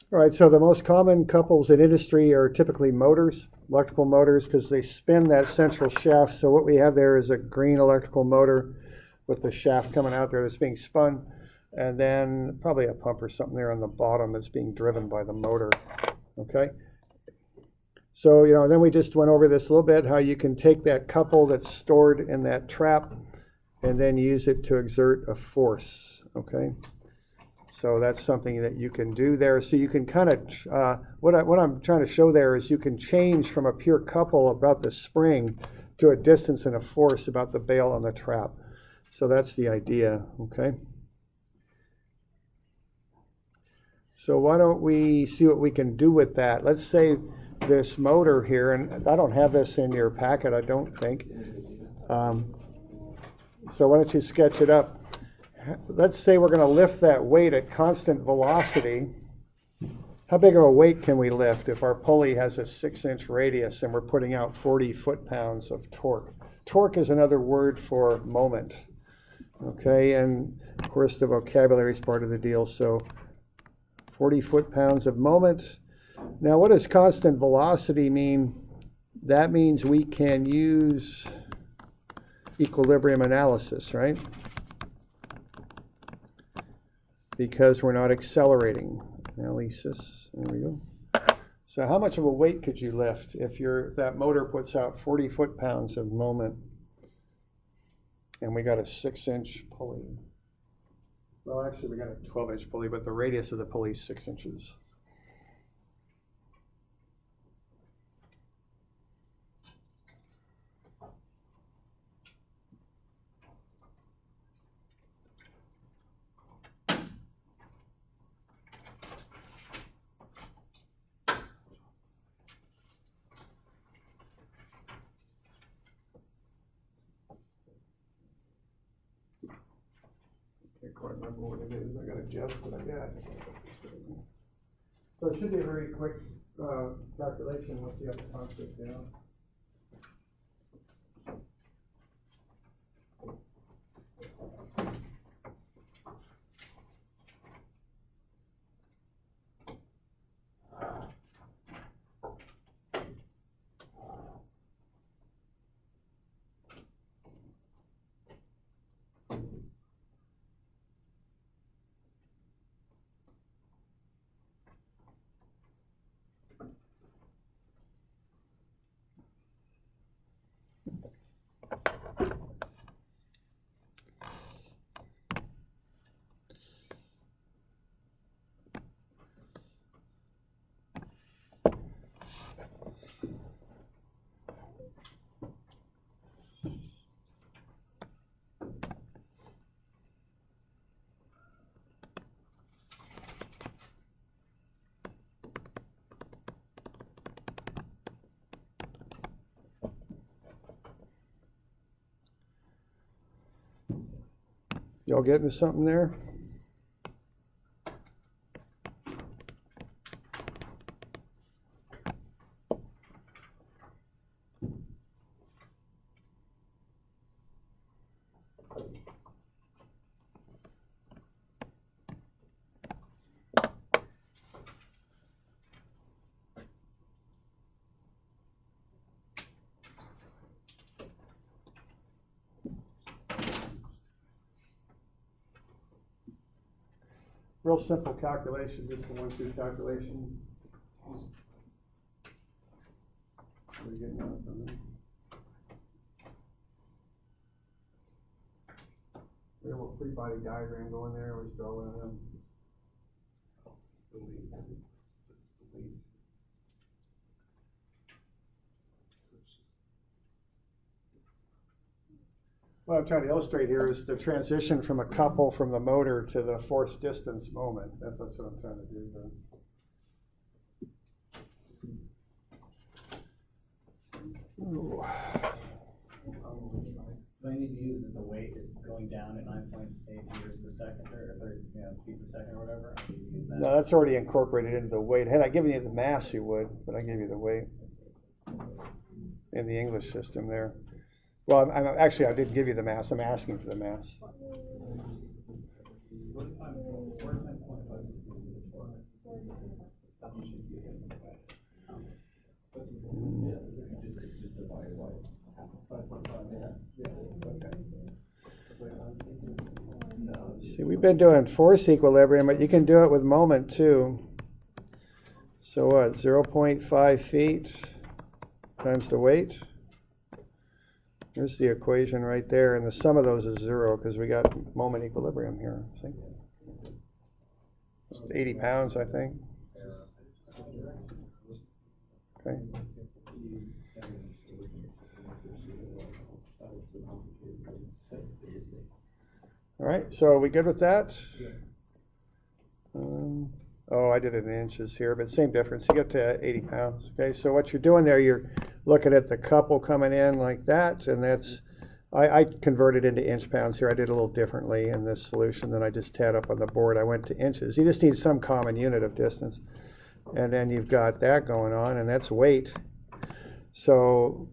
All right, so the most common couples in industry are typically motors, electrical motors, because they spin that central shaft. So what we have there is a green electrical motor with the shaft coming out there that's being spun, and then probably a pump or something there on the bottom that's being driven by the motor, okay? So, then we just went over this a little bit, how you can take that couple that's stored in that trap and then use it to exert a force, okay? So that's something that you can do there. So you can kind of, what I'm trying to show there is you can change from a pure couple about the spring to a distance and a force about the bail on the trap. So that's the idea, okay? So why don't we see what we can do with that? Let's say this motor here, and I don't have this in your packet, I don't think. So why don't you sketch it up? Let's say we're going to lift that weight at constant velocity. How big of a weight can we lift if our pulley has a 6-inch radius and we're putting out 40 foot-pounds of torque? Torque is another word for moment, okay? And of course the vocabulary is part of the deal, so 40 foot-pounds of moment. Now what does constant velocity mean? That means we can use equilibrium analysis, right? Because we're not accelerating. Analysis, there we go. So how much of a weight could you lift if that motor puts out 40 foot-pounds of moment and we got a 6-inch pulley? Well, actually we got a 12-inch pulley, but the radius of the pulley is 6 inches. I can't quite remember what it is. I got to adjust, but I think I got it. So it should be a very quick calculation once you have the concept down. Y'all getting something there? Real simple calculation, just a 1-2 calculation. What are you getting out from there? We have a little free body diagram going there. Always draw one of them. It's the weight. It's the weight. What I'm trying to illustrate here is the transition from a couple from the motor to the force distance moment. That's what I'm trying to do there. Do I need to use the weight is going down at 9.8 meters per second or 30 feet per second or whatever? I need to use that. No, that's already incorporated into the weight. Had I given you the mass, you would, but I gave you the weight in the English system there. Well, actually, I did give you the mass. I'm asking for the mass. See, we've been doing force equilibrium, but you can do it with moment too. So what, 0.5 feet times the weight? There's the equation right there, and the sum of those is 0 because we got moment equilibrium here. See? It's 80 pounds, I think. Okay. All right, so are we good with that? Oh, I did it in inches here, but same difference. You get to 80 pounds. Okay, so what you're doing there, you're looking at the couple coming in like that, and that's, I converted into inch pounds here. I did a little differently in this solution than I just had up on the board. I went to inches. You just need some common unit of distance. And then you've got that going on, and that's weight. So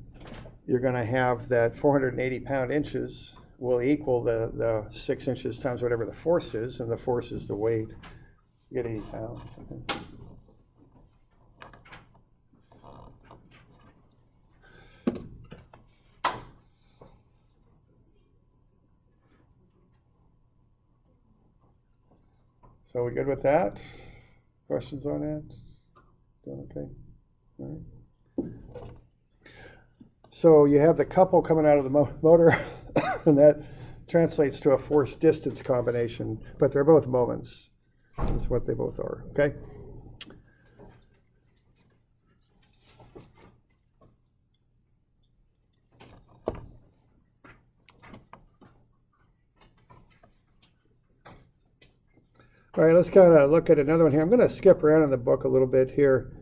you're going to have that 480 pound inches will equal the 6 inches times whatever the force is, and the force is the weight. You get 80 pounds. Okay. So we good with that? Questions on that? Doing okay? All right. So you have the couple coming out of the motor, and that translates to a force distance combination, but they're both moments. That's what they both are, okay? All right, let's kind of look at another one here. I'm going to skip around in the book a little bit here.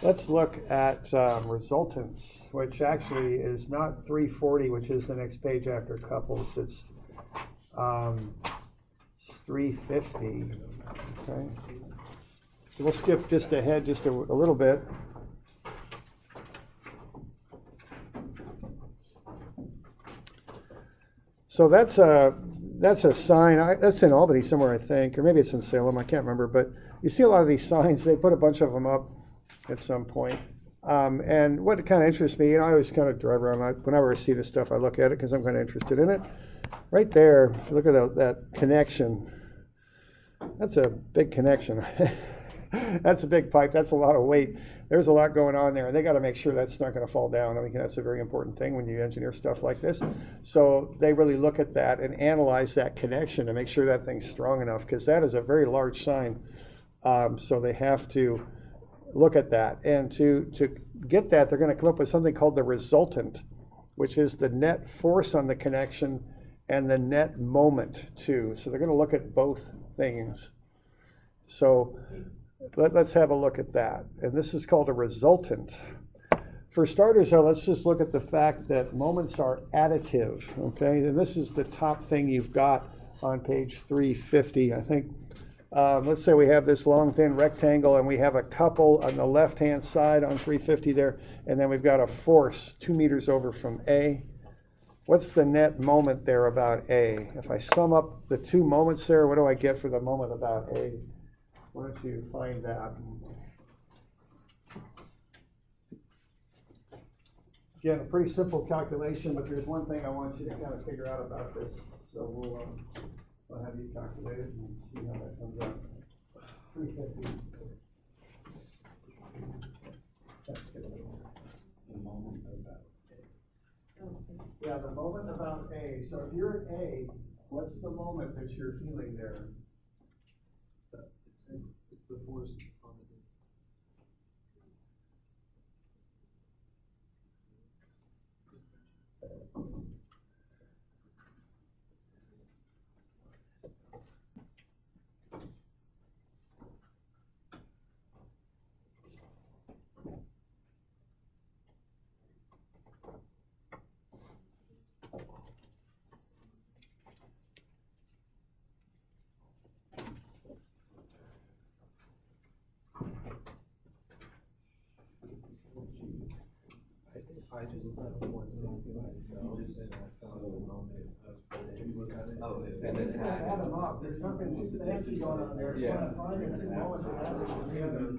Let's look at resultants, which actually is not 340, which is the next page after couples. It's 350. Okay, so we'll skip just ahead just a little bit. So that's a sign. That's in Albany somewhere, I think, or maybe it's in Salem. I can't remember. But you see a lot of these signs. They put a bunch of them up at some point. And what kind of interests me, I always kind of drive around. Whenever I see this stuff, I look at it because I'm kind of interested in it. Right there, if you look at that connection. That's a big connection. That's a big pipe. That's a lot of weight. There's a lot going on there, and they got to make sure that's not going to fall down. I mean, that's a very important thing when you engineer stuff like this. So they really look at that and analyze that connection to make sure that thing's strong enough, because that is a very large sign. So they have to look at that, and to get that, they're going to come up with something called the resultant, which is the net force on the connection and the net moment too. So they're going to look at both things. So let's have a look at that. And this is called a resultant. For starters, though, let's just look at the fact that moments are additive, okay? And this is the top thing you've got on page 350, I think. Let's say we have this long, thin rectangle, and we have a couple on the left-hand side on 350 there, and then we've got a force 2 meters over from A. What's the net moment there about A? If I sum up the two moments there, what do I get for the moment about A? Why don't you find that? Again, a pretty simple calculation, but there's one thing I want you to kind of figure out about this. So we'll have you calculate it and see how that comes out. 350. That's good. The moment about A. Yeah, the moment about A. So if you're at A, what's the moment that you're feeling there? It's the force on the distance. I just thought of 160 by itself, and I found the moment of Oh, if And then just add them up, there's nothing too fancy going on there. Yeah. Just find it, 2 moments of adding them together.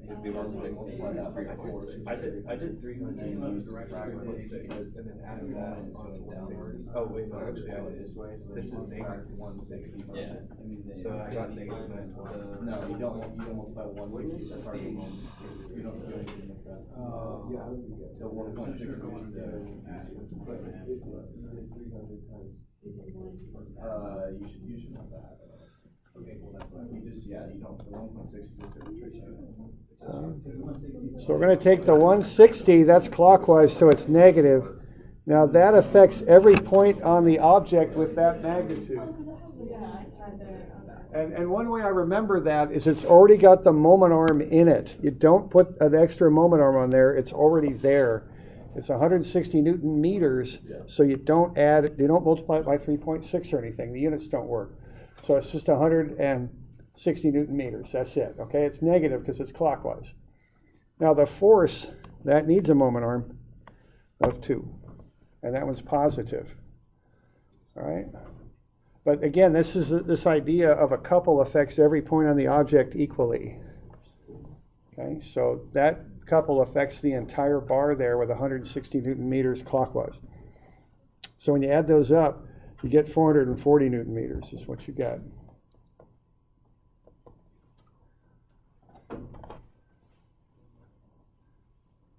It'd be 160 minus 3.6. I did 300 minus 3.6 and then added that onto 160. Oh wait, no, actually I did it this way. So this is negative 160. Yeah. So I got negative 920. No, you don't multiply 160, that's already, you don't do anything like that. So 1.6 is you should have that. Okay, well, that's fine. You don't, the 1.6 is just a ratio. So we're going to take the 160, that's clockwise, so it's negative. Now that affects every point on the object with that magnitude. And one way I remember that is it's already got the moment arm in it. You don't put an extra moment arm on there, it's already there. It's 160 Newton meters, so you don't multiply it by 3.6 or anything. The units don't work. So it's just 160 Newton meters, that's it, okay? It's negative because it's clockwise. Now the force, that needs a moment arm of 2, and that one's positive, all right? But again, this is this idea of a couple affects every point on the object equally, okay? So that couple affects the entire bar there with 160 Newton meters clockwise. So when you add those up, you get 440 Newton meters is what you get.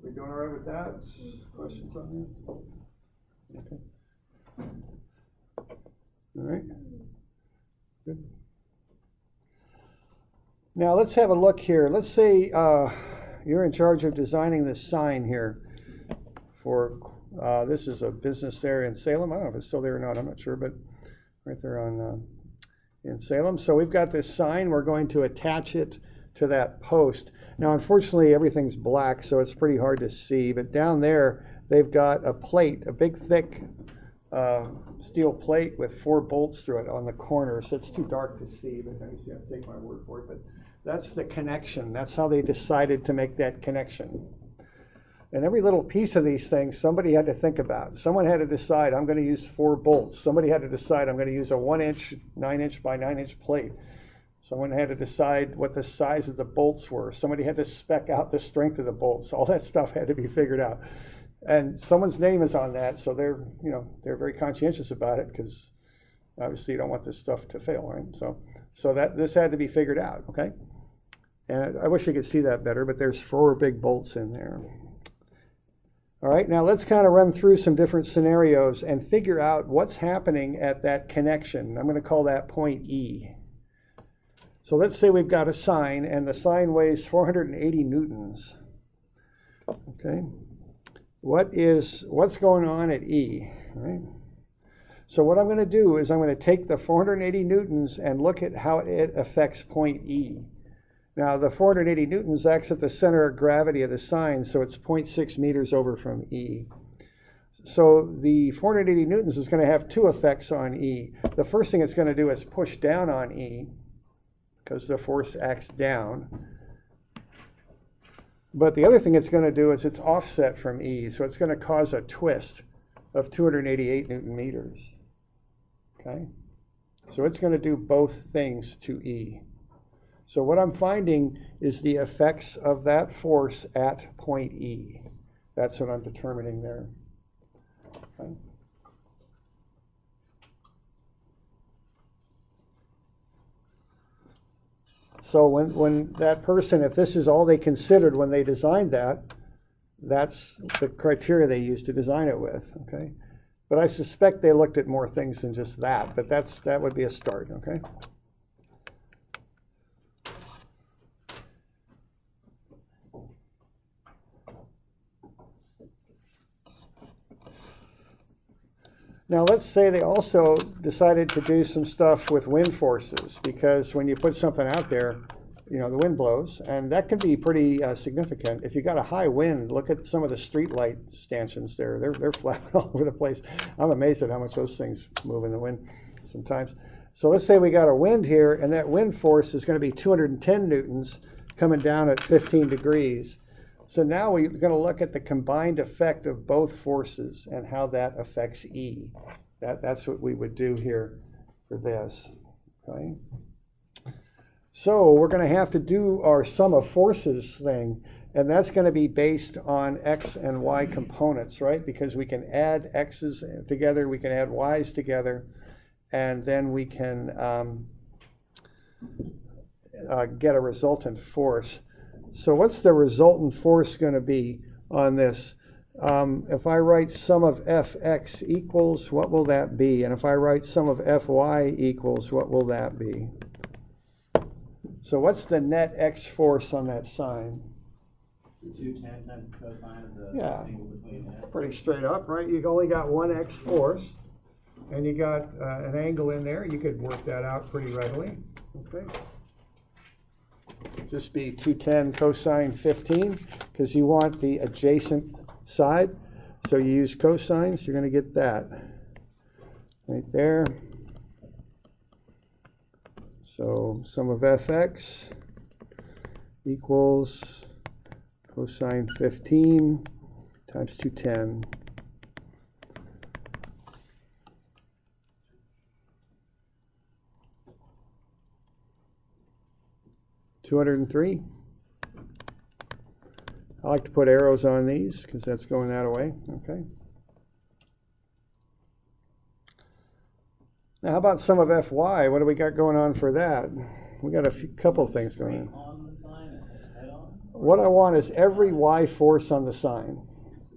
We doing all right with that? Questions on that? Okay. All right. Good. Now let's have a look here. Let's say you're in charge of designing this sign here for this is a business there in Salem. I don't know if it's still there or not. I'm not sure, but right there on in Salem. So we've got this sign. We're going to attach it to that post. Now, unfortunately, everything's black, so it's pretty hard to see. But down there, they've got a plate, a big, thick steel plate with 4 bolts through it on the corner. So it's too dark to see, but I have to take my word for it. But that's the connection. That's how they decided to make that connection. And every little piece of these things, somebody had to think about. Someone had to decide, I'm going to use 4 bolts. Somebody had to decide, I'm going to use a 1-inch, 9-inch by 9-inch plate. Someone had to decide what the size of the bolts were. Somebody had to spec out the strength of the bolts. All that stuff had to be figured out. And someone's name is on that, so they're very conscientious about it because obviously you don't want this stuff to fail, right? So that this had to be figured out, okay? And I wish you could see that better, but there's 4 big bolts in there. All right, now let's kind of run through some different scenarios and figure out what's happening at that connection. I'm going to call that point E. So let's say we've got a sign, and the sign weighs 480 newtons. Okay, what's going on at E? All right. So what I'm going to do is I'm going to take the 480 newtons and look at how it affects point E. Now the 480 newtons acts at the center of gravity of the sign, so it's 0.6 meters over from E. So the 480 newtons is going to have 2 effects on E. The first thing it's going to do is push down on E, because the force acts down. But the other thing it's going to do is it's offset from E, so it's going to cause a twist of 288 Newton meters. Okay? So it's going to do both things to E. So what I'm finding is the effects of that force at point E. That's what I'm determining there. Okay? So when that person, if this is all they considered when they designed that, that's the criteria they used to design it with, okay? But I suspect they looked at more things than just that, but that would be a start, okay? Now let's say they also decided to do some stuff with wind forces, because when you put something out there, the wind blows, and that can be pretty significant. If you got a high wind, look at some of the street light stanchions there. They're flapping all over the place. I'm amazed at how much those things move in the wind sometimes. So let's say we got a wind here, and that wind force is going to be 210 newtons coming down at 15 degrees. So now we're going to look at the combined effect of both forces and how that affects E. That's what we would do here for this, okay? So we're going to have to do our sum of forces thing, and that's going to be based on x and y components, right? Because we can add x's together, we can add y's together, and then we can get a resultant force. So what's the resultant force going to be on this? If I write sum of fx equals, what will that be? And if I write sum of fy equals, what will that be? So what's the net x force on that sign? 2tan times cosine of the Yeah, angle between f. pretty straight up, right? You've only got one x force, and you got an angle in there. You could work that out pretty readily. Okay. Just be 210 cosine 15, because you want the adjacent side. So you use cosines, you're going to get that right there. So sum of fx equals cosine 15 times 210. $203. I like to put arrows on these because that's going that way. Okay. Now, how about sum of fy? What do we got going on for that? We got a couple of things going On the sign and head on? What I want is every y force on the sign.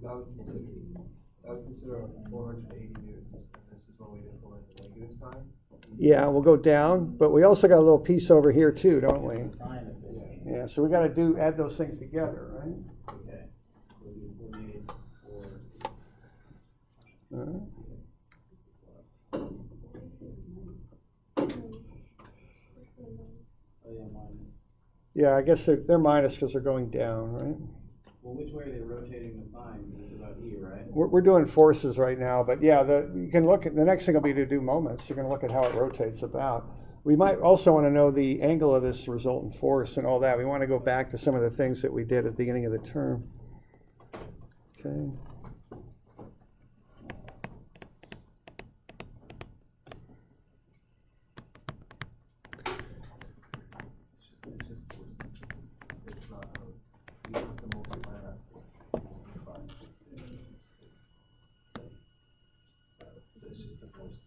So that would consider 480 newtons, and this is when we implement the negative sign. Yeah, we'll go down, but we also got a little piece over here too, don't we? Sine of 15. Yeah, so we got to add those things together, right? Okay. We'll do 48 for All right. oh yeah, minus. Yeah, I guess they're minus because they're going down, right? Well, which way are they rotating the sign? Because it's about E, right? We're doing forces right now, but yeah, you can look at the next thing will be to do moments. You're going to look at how it rotates about. We might also want to know the angle of this resultant force and all that. We want to go back to some of the things that we did at the beginning of the term. Okay. It's not, you have to multiply that. So it's just the force.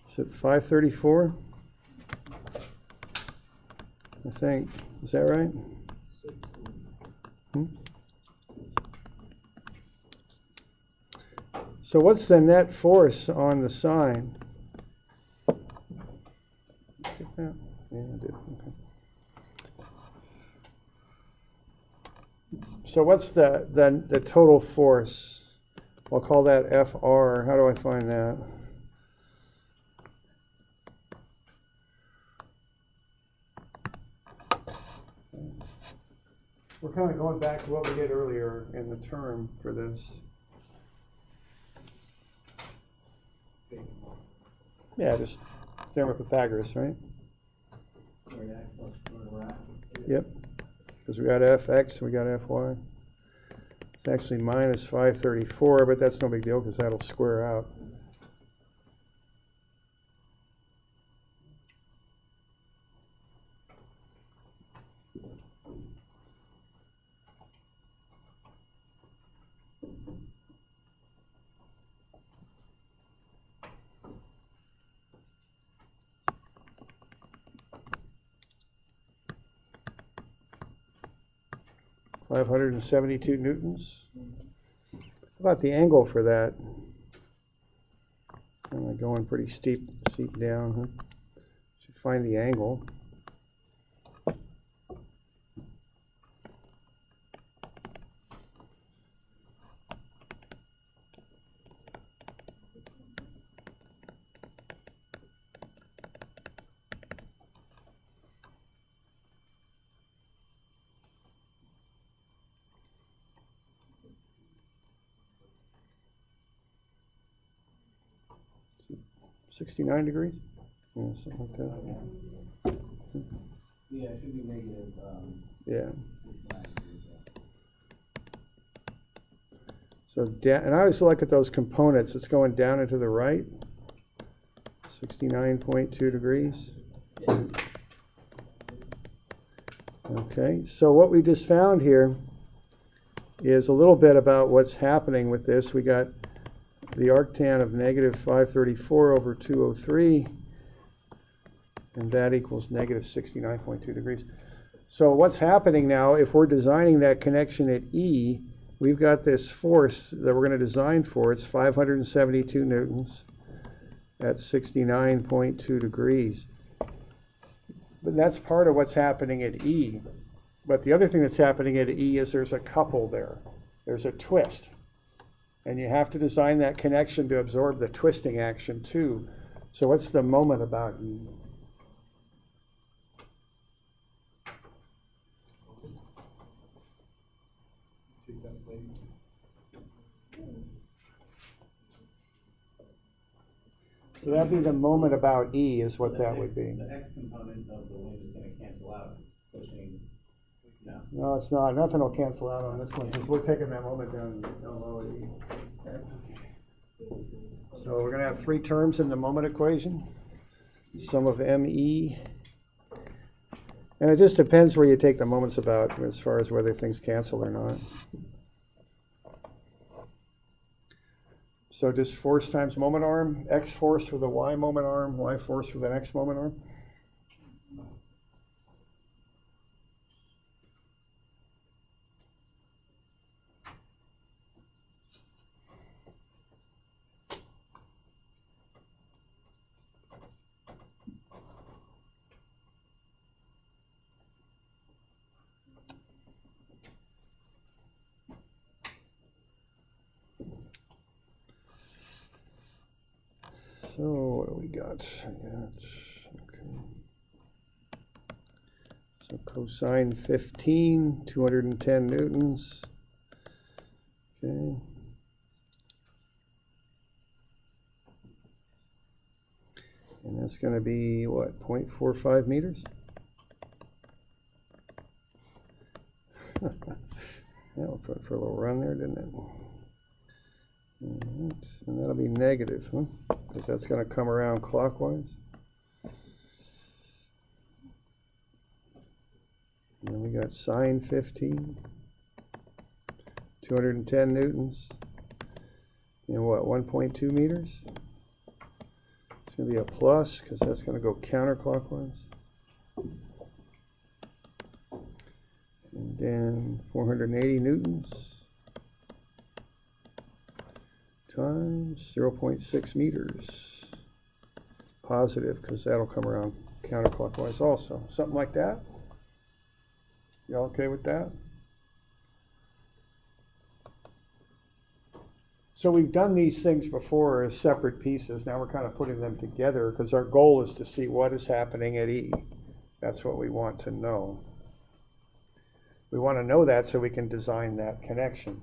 Is it 534? I think. Is that right? So what's the net force on the sign? Get that? Yeah, I did. Okay. So what's the total force? I'll call that FR. How do I find that? We're kind of going back to what we did earlier in the term for this. Yeah, just theorem of Pythagoras, right? Sorry, X plus where we're at. Yep. Because we got fx, we got fy. It's actually minus 534, but that's no big deal because that'll square out. $572 newtons. How about the angle for that? Kind of going pretty steep down, huh? Should find the angle. $69 degrees. Yeah, something like that. Yeah, it should be negative, Yeah. 69 degrees, So down, and I always look at those components. It's going down and to the right. 69.2 degrees. yeah. Okay, so what we just found here is a little bit about what's happening with this. We got the arctan of negative 534 over 203, and that equals negative 69.2 degrees. So what's happening now, if we're designing that connection at E, we've got this force that we're going to design for. It's 572 newtons at 69.2 degrees. But that's part of what's happening at E. But the other thing that's happening at E is there's a couple there. There's a twist. And you have to design that connection to absorb the twisting action too. So what's the moment about E? So that'd be the moment about E is what that would be. The X component of the wind is gonna cancel out, pushing, no. No, it's not. Nothing will cancel out on this one because we're taking that moment down low at E. Okay. So we're going to have three terms in the moment equation. Sum of ME. And it just depends where you take the moments about as far as whether things cancel or not. So just force times moment arm, X force for the Y moment arm, Y force for the next moment arm. So what do we got? Okay. So cosine 15, 210 newtons. Okay. And that's going to be what, 0.45 meters? Yeah, we'll put it for a little run there, didn't it? And that'll be negative, huh? Because that's going to come around clockwise. And then we got sine 15, 210 newtons, and what, 1.2 meters? It's going to be a plus because that's going to go counterclockwise. And then 480 newtons times 0.6 meters. Positive because that'll come around counterclockwise also. Something like that? You all okay with that? So we've done these things before as separate pieces. Now we're kind of putting them together because our goal is to see what is happening at E. That's what we want to know. We want to know that so we can design that connection.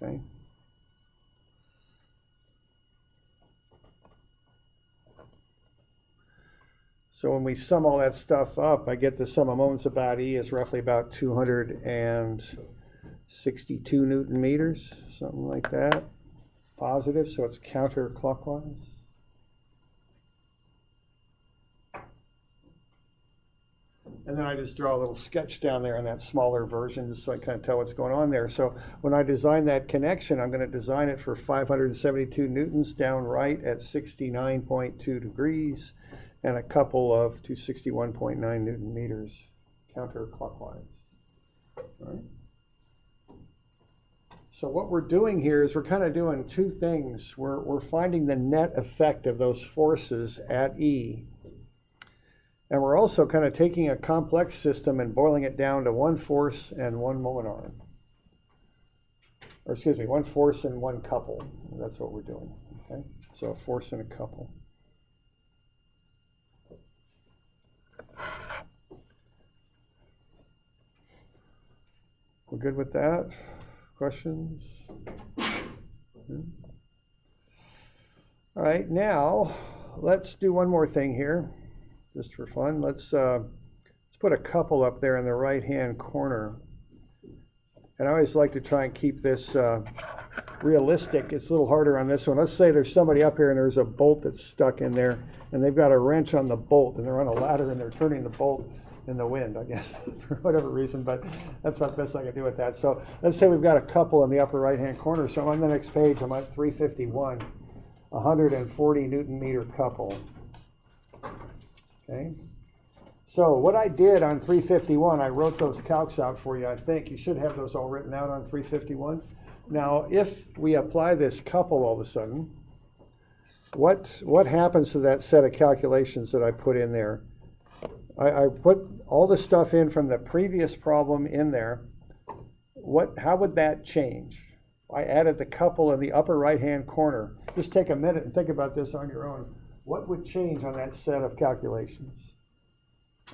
Okay. So when we sum all that stuff up, I get the sum of moments about E is roughly about 262 Newton meters, something like that. Positive, so it's counterclockwise. And then I just draw a little sketch down there in that smaller version just so I kind of tell what's going on there. So when I design that connection, I'm going to design it for 572 newtons down right at 69.2 degrees and a couple of 261.9 Newton meters counterclockwise. All right. So what we're doing here is we're kind of doing two things. We're finding the net effect of those forces at E. And we're also kind of taking a complex system and boiling it down to one force and one moment arm. Or excuse me, one force and one couple. That's what we're doing. Okay? So a force and a couple. We're good with that? Questions? All right, now let's do one more thing here, just for fun. Let's put a couple up there in the right-hand corner. And I always like to try and keep this realistic. It's a little harder on this one. Let's say there's somebody up here and there's a bolt that's stuck in there, and they've got a wrench on the bolt, and they're on a ladder and they're turning the bolt in the wind, I guess, for whatever reason, but that's about the best I can do with that. So let's say we've got a couple in the upper right-hand corner. So on the next page, I'm at 351, 140 Newton meter couple. Okay. So what I did on 351, I wrote those calcs out for you. I think you should have those all written out on 351. Now, if we apply this couple all of a sudden, what happens to that set of calculations that I put in there? I put all the stuff in from the previous problem in there. How would that change? I added the couple in the upper right-hand corner. Just take a minute and think about this on your own. What would change on that set of calculations?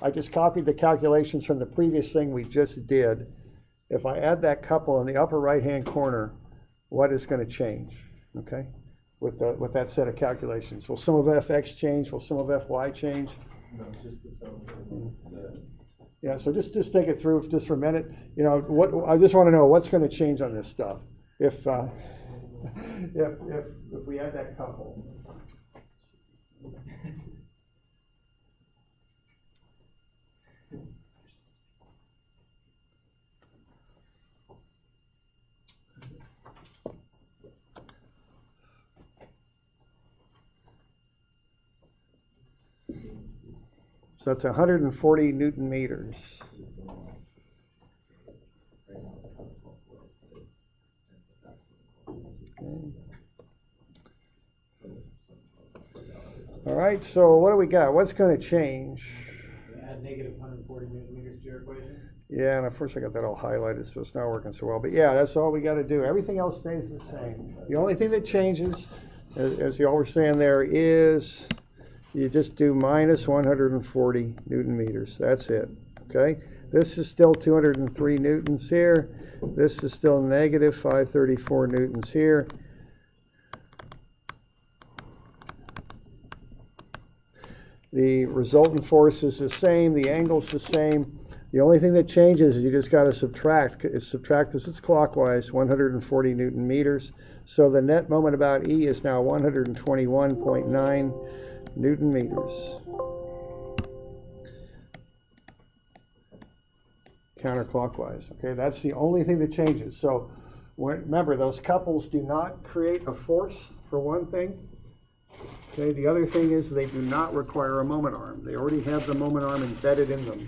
I just copied the calculations from the previous thing we just did. If I add that couple in the upper right-hand corner, what is going to change, okay, with that set of calculations? Will some of fx change? Will some of fy change? No, just the sum. Yeah, so just take it through just for a minute. You know, I just want to know what's going to change on this stuff if we add that couple. So that's 140 Newton meters. Okay. All right, so what do we got? What's going to change? Add negative 140 Newton meters to your equation. Yeah, and of course I got that all highlighted, so it's not working so well. But yeah, that's all we got to do. Everything else stays the same. The only thing that changes, as you all were saying there, is you just do minus 140 Newton meters. That's it, okay? This is still 203 newtons here. This is still negative 534 newtons here. The resultant force is the same. The angle's the same. The only thing that changes is you just got to subtract. Subtract this, it's clockwise, 140 Newton meters. So the net moment about E is now 121.9 Newton meters. Counterclockwise. Okay, that's the only thing that changes. So remember, those couples do not create a force, for one thing. Okay, the other thing is they do not require a moment arm. They already have the moment arm embedded in them.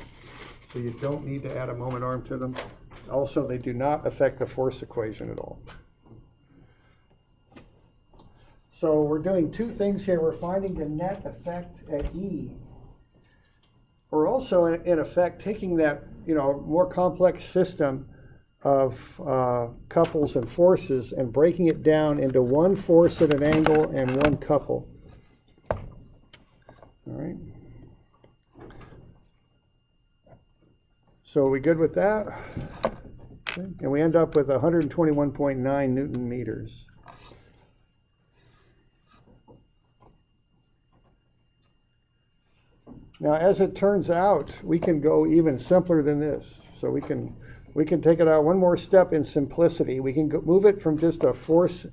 So you don't need to add a moment arm to them. Also, they do not affect the force equation at all. So we're doing two things here. We're finding the net effect at E. We're also, in effect, taking that more complex system of couples and forces and breaking it down into one force at an angle and one couple. All right. So are we good with that? Okay. And we end up with 121.9 Newton meters. Now, as it turns out, we can go even simpler than this. So we can take it out one more step in simplicity. We can move it from just a force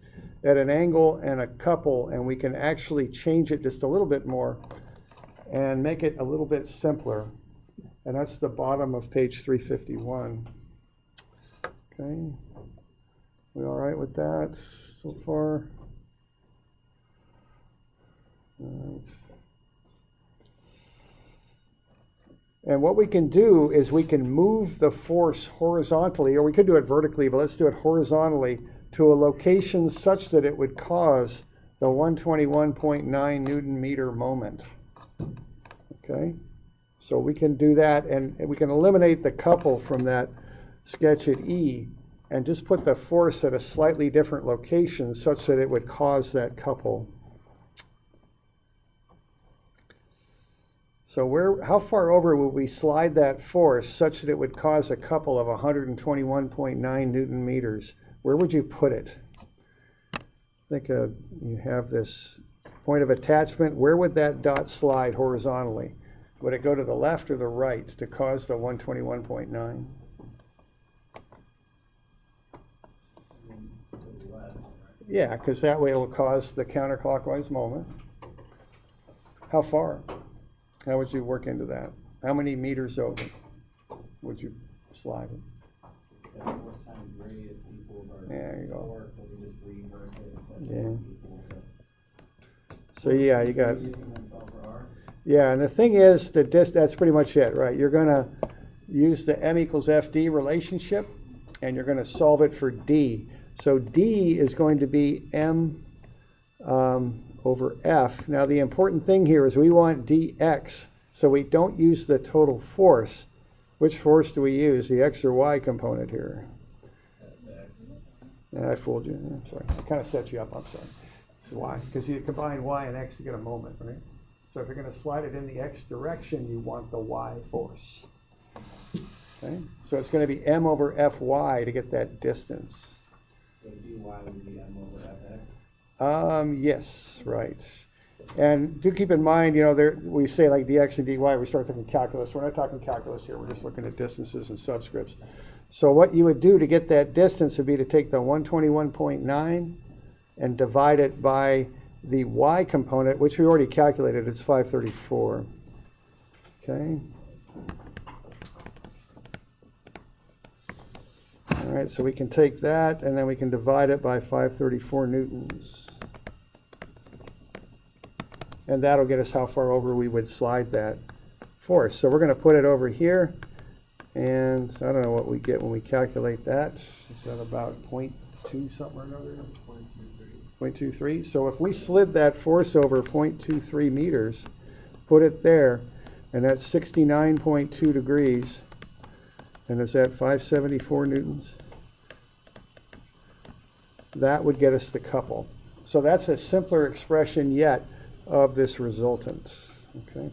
at an angle and a couple, and we can actually change it just a little bit more and make it a little bit simpler. And that's the bottom of page 351. Okay. We all right with that so far? All right. And what we can do is we can move the force horizontally, or we could do it vertically, but let's do it horizontally to a location such that it would cause the 121.9 Newton meter moment. Okay? So we can do that, and we can eliminate the couple from that sketch at E and just put the force at a slightly different location such that it would cause that couple. So how far over would we slide that force such that it would cause a couple of 121.9 Newton meters? Where would you put it? think you have this point of attachment. Where would that dot slide horizontally? Would it go to the left or the right to cause the 121.9? Yeah, because that way it'll cause the counterclockwise moment. How far? How would you work into that? How many meters over would you slide it? Force times radius equals our There you go. torque, and we just reverse it. Yeah. So yeah, you got. Radius and then solve for R. Yeah, and the thing is that that's pretty much it, right? You're going to use the M equals FD relationship, and you're going to solve it for D. So D is going to be M over F. Now the important thing here is we want dx, so we don't use the total force. Which force do we use, the x or y component here? I fooled you. I'm sorry. I kind of set you up. I'm sorry. It's y, because you combine y and x to get a moment, right? So if you're going to slide it in the x direction, you want the y force. Okay? So it's going to be m over fy to get that distance. So dy would be m over fx. Yes, right. And do keep in mind, we say like dx and dy, we start thinking calculus. We're not talking calculus here. We're just looking at distances and subscripts. So what you would do to get that distance would be to take the 121.9 and divide it by the y component, which we already calculated. It's 534. Okay. All right, so we can take that, and then we can divide it by 534 newtons. And that'll get us how far over we would slide that force. So we're going to put it over here, and I don't know what we get when we calculate that. Is that about 0.2 something or another? 0.23. So if we slid that force over 0.23 meters, put it there, and that's 69.2 degrees, and it's at 574 newtons, that would get us the couple. So that's a simpler expression yet of this resultant. Okay.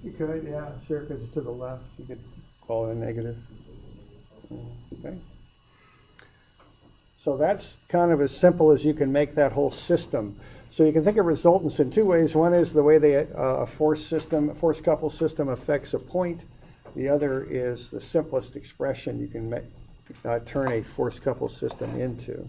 You could, yeah, sure, because it's to the left. You could call it a negative. Okay. So that's kind of as simple as you can make that whole system. So you can think of resultants in two ways. One is the way a force couple system affects a point. The other is the simplest expression you can turn a force couple system into.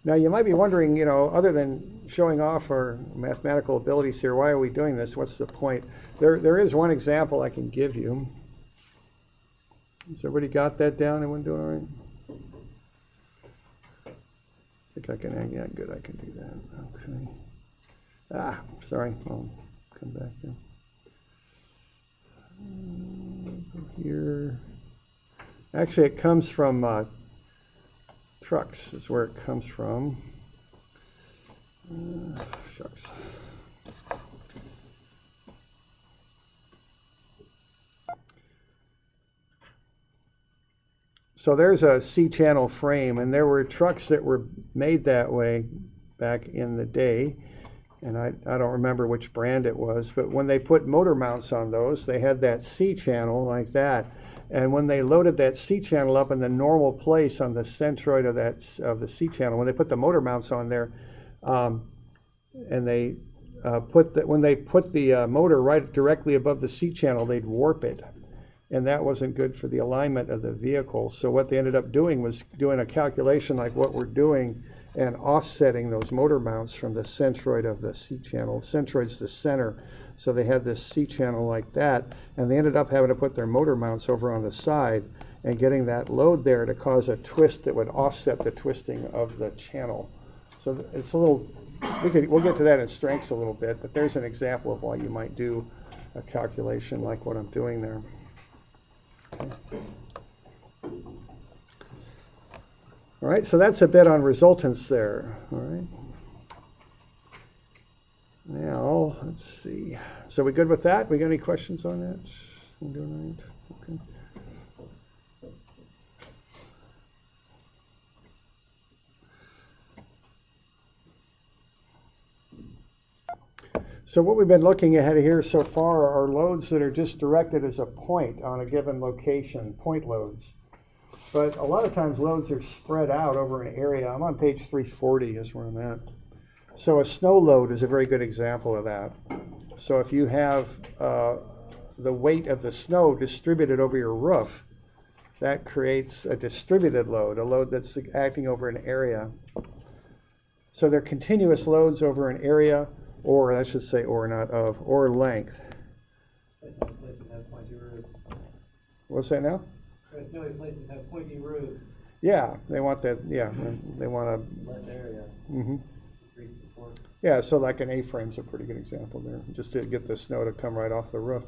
Now you might be wondering, other than showing off our mathematical abilities here, why are we doing this? What's the point? There is one example I can give you. Has everybody got that down? Everyone doing all right? I think I can, yeah, good, I can do that. Okay. Sorry, I'll come back there. Here. Actually, it comes from trucks is where it comes from. Shucks. So there's a C-channel frame, and there were trucks that were made that way back in the day. And I don't remember which brand it was, but when they put motor mounts on those, they had that C-channel like that. And when they loaded that C-channel up in the normal place on the centroid of the C-channel, when they put the motor mounts on there, and they when they put the motor right directly above the C-channel, they'd warp it. And that wasn't good for the alignment of the vehicle. So what they ended up doing was doing a calculation like what we're doing and offsetting those motor mounts from the centroid of the C-channel. Centroid's the center, so they had this C-channel like that, and they ended up having to put their motor mounts over on the side and getting that load there to cause a twist that would offset the twisting of the channel. So it's a little, we'll get to that in strengths a little bit, but there's an example of why you might do a calculation like what I'm doing there. Okay. All right, so that's a bit on resultants there. All right. Now, let's see. So we good with that? We got any questions on that? I'm doing all right? Okay. So what we've been looking at here so far are loads that are just directed as a point on a given location, point loads. But a lot of times loads are spread out over an area. I'm on page 340 is where I'm at. So a snow load is a very good example of that. So if you have the weight of the snow distributed over your roof, that creates a distributed load, a load that's acting over an area. So they're continuous loads over an area, or I should say, or not of, or length. Snowy places have pointy roofs. What's that now? Snowy places have pointy roofs. Yeah, they want that, yeah, they want Less area. to, Increase the force. yeah, so like an A-frame's a pretty good example there, just to get the snow to come right off the roof.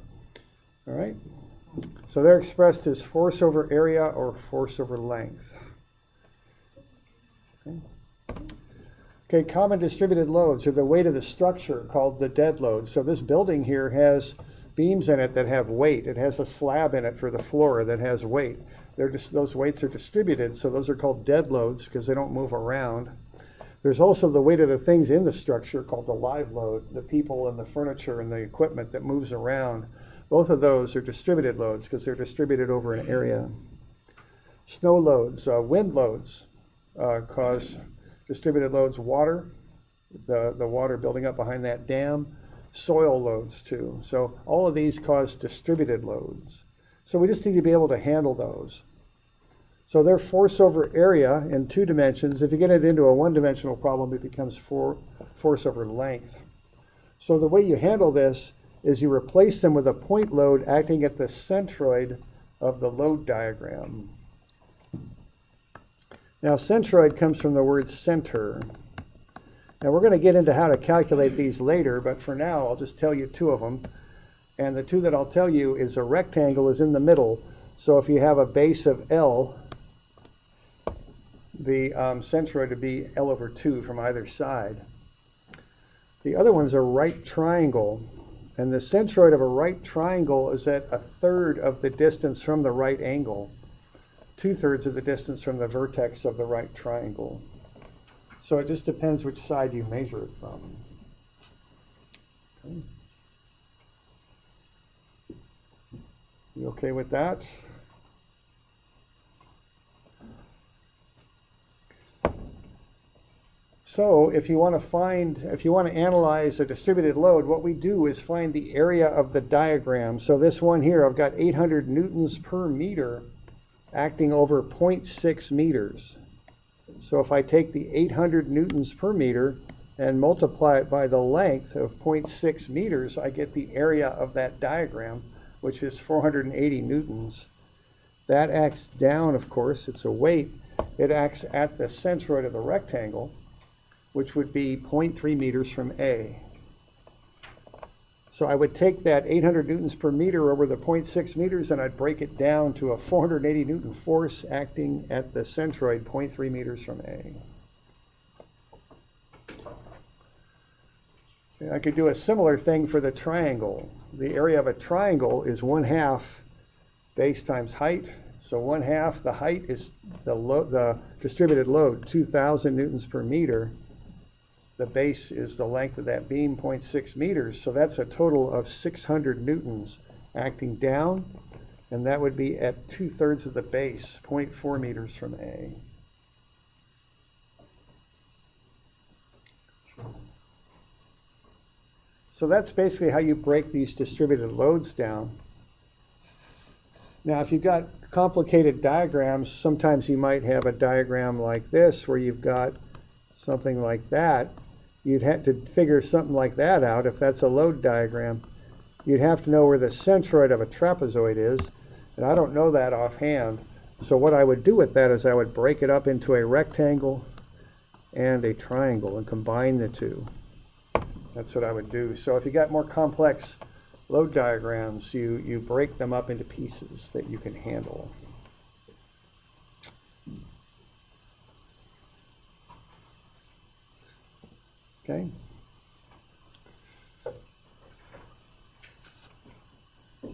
All right, so they're expressed as force over area or force over length. Okay, common distributed loads are the weight of the structure called the dead load. So this building here has beams in it that have weight. It has a slab in it for the floor that has weight. Those weights are distributed, so those are called dead loads because they don't move around. There's also the weight of the things in the structure called the live load, the people and the furniture and the equipment that moves around. Both of those are distributed loads because they're distributed over an area. Snow loads, wind loads cause distributed loads, water, the water building up behind that dam, soil loads too. So all of these cause distributed loads. So we just need to be able to handle those. So they're force over area in 2 dimensions. If you get it into a 1-dimensional problem, it becomes force over length. So the way you handle this is you replace them with a point load acting at the centroid of the load diagram. Now, centroid comes from the word center. Now, we're going to get into how to calculate these later, but for now, I'll just tell you 2 of them. And the 2 that I'll tell you is a rectangle is in the middle. So if you have a base of L, the centroid would be L over 2 from either side. The other one's a right triangle. And the centroid of a right triangle is at 1/3 of the distance from the right angle. 2/3 of the distance from the vertex of the right triangle. So it just depends which side you measure it from. Okay. You okay with that? So if you want to analyze a distributed load, what we do is find the area of the diagram. So this one here, I've got 800 newtons per meter acting over 0.6 meters. So if I take the 800 newtons per meter and multiply it by the length of 0.6 meters, I get the area of that diagram, which is 480 newtons. That acts down, of course, it's a weight. It acts at the centroid of the rectangle, which would be 0.3 meters from A. So I would take that 800 newtons per meter over the 0.6 meters and I'd break it down to a 480 newton force acting at the centroid 0.3 meters from A. Okay, I could do a similar thing for the triangle. The area of a triangle is 1/2 base times height. So 1/2 the height is the distributed load, 2,000 newtons per meter. The base is the length of that beam, 0.6 meters. So that's a total of 600 newtons acting down, and that would be at 2/3 of the base, 0.4 meters from A. So that's basically how you break these distributed loads down. Now, if you've got complicated diagrams, sometimes you might have a diagram like this where you've got something like that. You'd have to figure something like that out. If that's a load diagram, you'd have to know where the centroid of a trapezoid is, and I don't know that offhand. So what I would do with that is I would break it up into a rectangle and a triangle and combine the 2. That's what I would do. So if you got more complex load diagrams, you break them up into pieces that you can handle. Okay.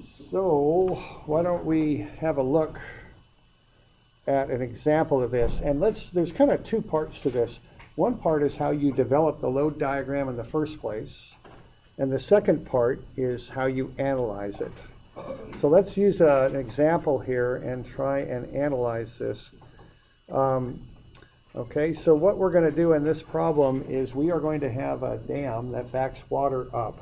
So why don't we have a look at an example of this? And there's kind of 2 parts to this. One part is how you develop the load diagram in the first place. And the second part is how you analyze it. So let's use an example here and try and analyze this. Okay, so what we're going to do in this problem is we are going to have a dam that backs water up.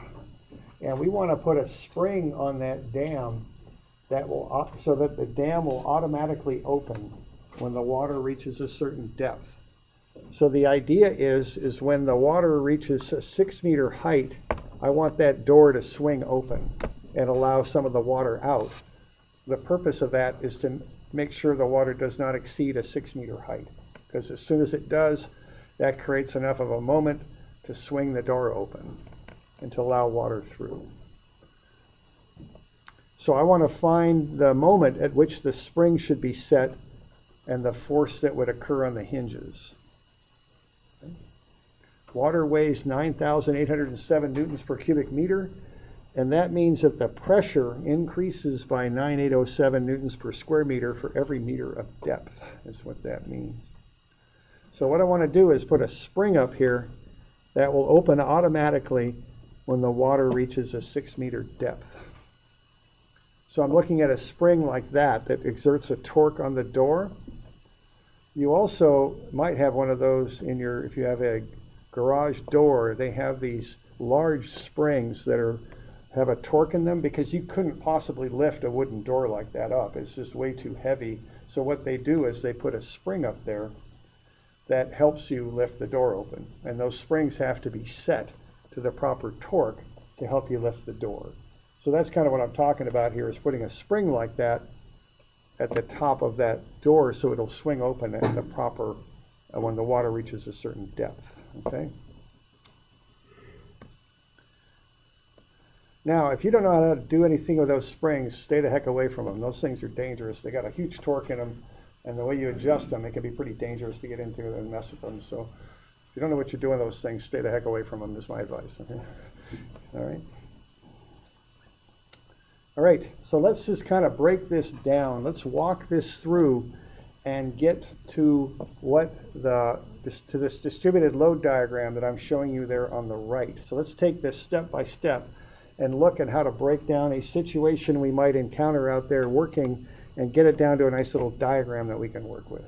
And we want to put a spring on that dam that will, so that the dam will automatically open when the water reaches a certain depth. So the idea is when the water reaches a 6-meter height, I want that door to swing open and allow some of the water out. The purpose of that is to make sure the water does not exceed a 6-meter height, because as soon as it does, that creates enough of a moment to swing the door open and to allow water through. So I want to find the moment at which the spring should be set and the force that would occur on the hinges. Okay. Water weighs 9,807 newtons per cubic meter, and that means that the pressure increases by 9,807 newtons per square meter for every meter of depth, is what that means. So what I want to do is put a spring up here that will open automatically when the water reaches a 6-meter depth. So I'm looking at a spring like that exerts a torque on the door. You also might have one of those in your, if you have a garage door, they have these large springs that have a torque in them, because you couldn't possibly lift a wooden door like that up. It's just way too heavy. So what they do is they put a spring up there that helps you lift the door open. And those springs have to be set to the proper torque to help you lift the door. So that's kind of what I'm talking about here, is putting a spring like that at the top of that door so it'll swing open at the proper, when the water reaches a certain depth, okay? Now, if you don't know how to do anything with those springs, stay the heck away from them. Those things are dangerous. They got a huge torque in them, and the way you adjust them, it can be pretty dangerous to get into and mess with them. So if you don't know what you're doing with those things, stay the heck away from them, is my advice, okay? All right. All right, so let's just kind of break this down. Let's walk this through and get to to this distributed load diagram that I'm showing you there on the right. So let's take this step by step and look at how to break down a situation we might encounter out there working and get it down to a nice little diagram that we can work with.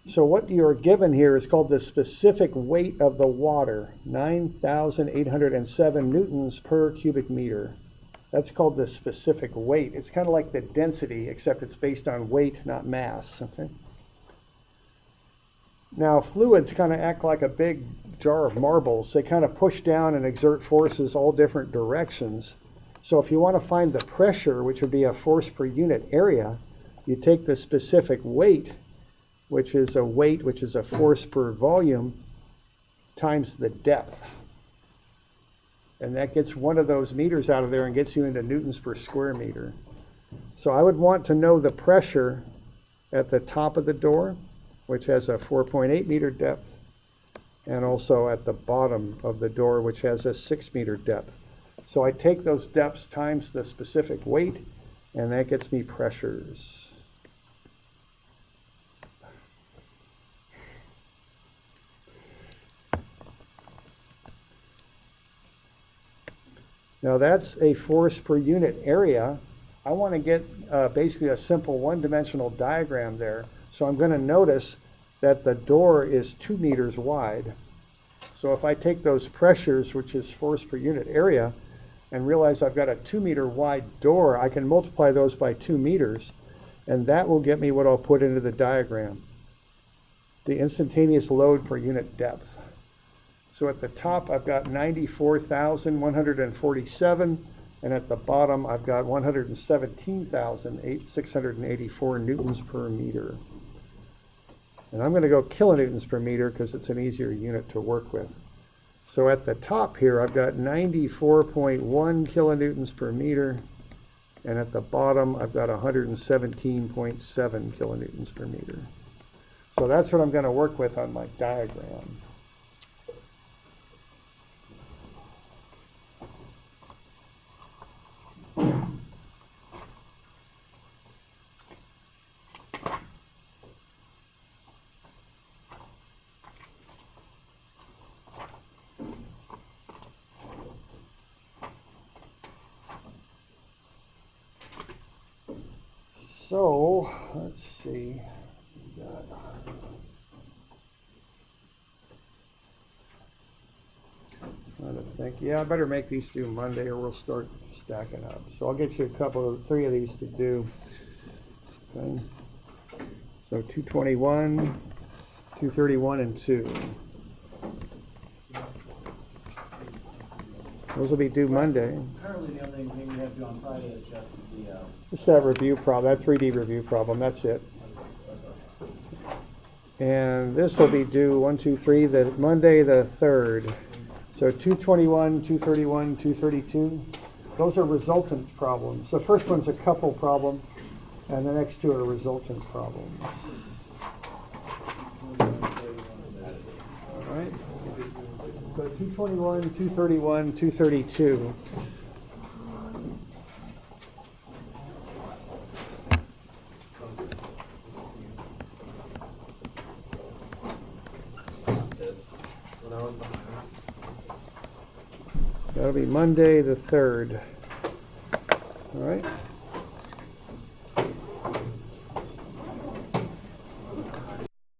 So what you're given here is called the specific weight of the water, 9,807 newtons per cubic meter. That's called the specific weight. It's kind of like the density, except it's based on weight, not mass. Okay. Now, fluids kind of act like a big jar of marbles. They kind of push down and exert forces all different directions. So if you want to find the pressure, which would be a force per unit area, you take the specific weight, which is a force per volume, times the depth. And that gets one of those meters out of there and gets you into newtons per square meter. So I would want to know the pressure at the top of the door, which has a 4.8 meter depth, and also at the bottom of the door, which has a 6-meter depth. So I take those depths times the specific weight, and that gets me pressures. Now that's a force per unit area. I want to get basically a simple one-dimensional diagram there. So I'm going to notice that the door is 2 meters wide. So if I take those pressures, which is force per unit area, and realize I've got a 2 meter wide door, I can multiply those by 2 meters, and that will get me what I'll put into the diagram, the instantaneous load per unit depth. So at the top, I've got 94,147, and at the bottom, I've got 117,684 newtons per meter. And I'm going to go kilonewtons per meter because it's an easier unit to work with. So at the top here, I've got 94.1 kilonewtons per meter, and at the bottom, I've got 117.7 kilonewtons per meter. So that's what I'm going to work with on my diagram. So, let's see. Trying to think. Yeah, I better make these due Monday or we'll start stacking up. So I'll get you three of these to do. Okay. So 221, 231, and 2. Those will be due Monday. Currently, the only thing we have to do on Friday is just the, Just that review problem, that 3D review problem, that's it. And this will be due 1, 2, 3, the Monday the 3rd. So 221, 231, 232. Those are resultants problems. The first one's a couple problem, and the next two are resultant problems. All right. So 221, 231, 232. That'll be Monday the 3rd. All right.